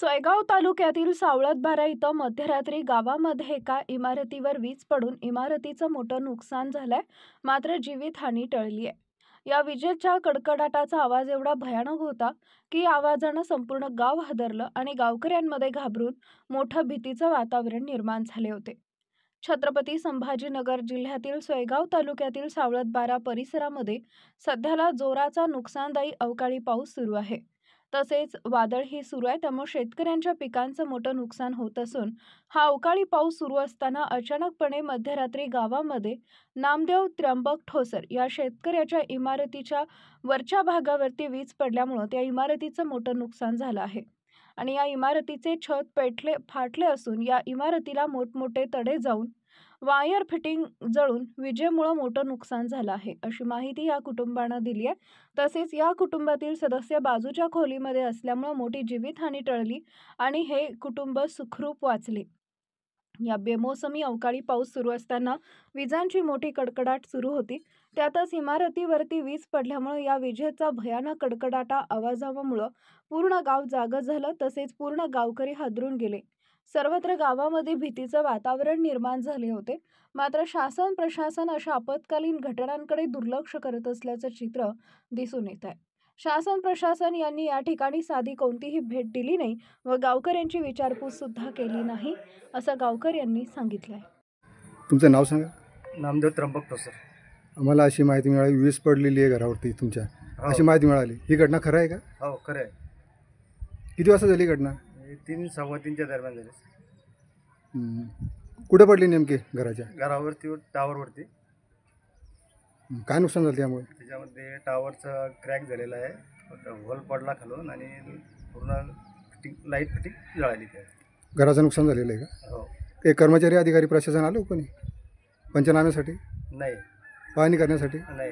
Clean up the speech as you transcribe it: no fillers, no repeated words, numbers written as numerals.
सोयगाव तालुक्यातील सावळतबारा इथं मध्यरात्री गावामध्ये एका इमारतीवर वीज पडून इमारतीचं मोठं नुकसान झालंय, मात्र जीवितहानी टळली आहे. या विजेच्या कडकडाटाचा आवाज एवढा भयानक होता की आवाजानं संपूर्ण गाव हादरलं आणि गावकऱ्यांमध्ये घाबरून मोठं भीतीचं वातावरण निर्माण झाले होते. छत्रपती संभाजीनगर जिल्ह्यातील सोयगाव तालुक्यातील सावळतबारा परिसरामध्ये सध्याला जोराचा नुकसानदायी अवकाळी पाऊस सुरू आहे. तसेच वादळही सुरू आहे, त्यामुळे शेतकऱ्यांच्या पिकांचं मोठं नुकसान होत असून हा अवकाळी पाऊस सुरू असताना अचानकपणे मध्यरात्री गावामध्ये नामदेव त्र्यंबक ठोसर या शेतकऱ्याच्या इमारतीच्या वरच्या भागावरती वीज पडल्यामुळे त्या इमारतीचं मोठं नुकसान झालं आहे आणि या इमारतीचे छत फाटले असून या इमारतीला मोठमोठे तडे जाऊन वायर फिटिंग जळून विजेमुळे मोठं नुकसान झालं आहे, अशी माहिती या कुटुंबानं दिली आहे. तसेच या कुटुंबातील सदस्य बाजूच्या खोलीमध्ये असल्यामुळे मोठी जीवितहानी टळली आणि हे कुटुंब सुखरूप वाचले. या बेमोसमी अवकाळी पाऊस सुरू असताना विजांची मोठी कडकडाट सुरू होती. त्यातच इमारतीवरती वीज पडल्यामुळे या विजेचा भयानक कडकडाटा आवाजामुळे पूर्ण गाव जागं झालं. तसेच पूर्ण गावकरी हादरून गेले. सर्वत्र गावामध्ये भीतीचं वातावरण निर्माण झाले होते. मात्र शासन प्रशासन अशा आपत्कालीन घटनांकडे दुर्लक्ष करत असल्याचं चित्र दिसून येत आहे. शासन प्रशासन यांनी या ठिकाणी साधी कोणतीही भेट दिली नाही व गावकऱ्यांची विचारपूस सुद्धा केली नाही, असं गावकऱ्यांनी सांगितलंय. तुमचं नाव सांगा. नामदेव त्र्यंबक ठोसर. आम्हाला अशी माहिती मिळाली वीज पडलेली आहे घरावरती तुमच्या. अशी माहिती मिळाली. ही घटना खरं आहे का? हो, खरं आहे. किती वाजता झाली घटना? 3 सव्वा 3च्या दरम्यान झाले. कुठे पडली नेमकी? घराच्या घरावरती, टावरवरती. काय नुकसान झालं त्यामुळे? त्याच्यामध्ये टावरचा क्रॅक झालेला आहे, होल पडला खालून आणि पूर्ण लाईट फिटिंग जळाली. त्या घराचं नुकसान झालेलं आहे का? हो. काही कर्मचारी अधिकारी प्रशासन आलो कोणी पंचनाम्यासाठी? नाही. पाहणी करण्यासाठी? नाही.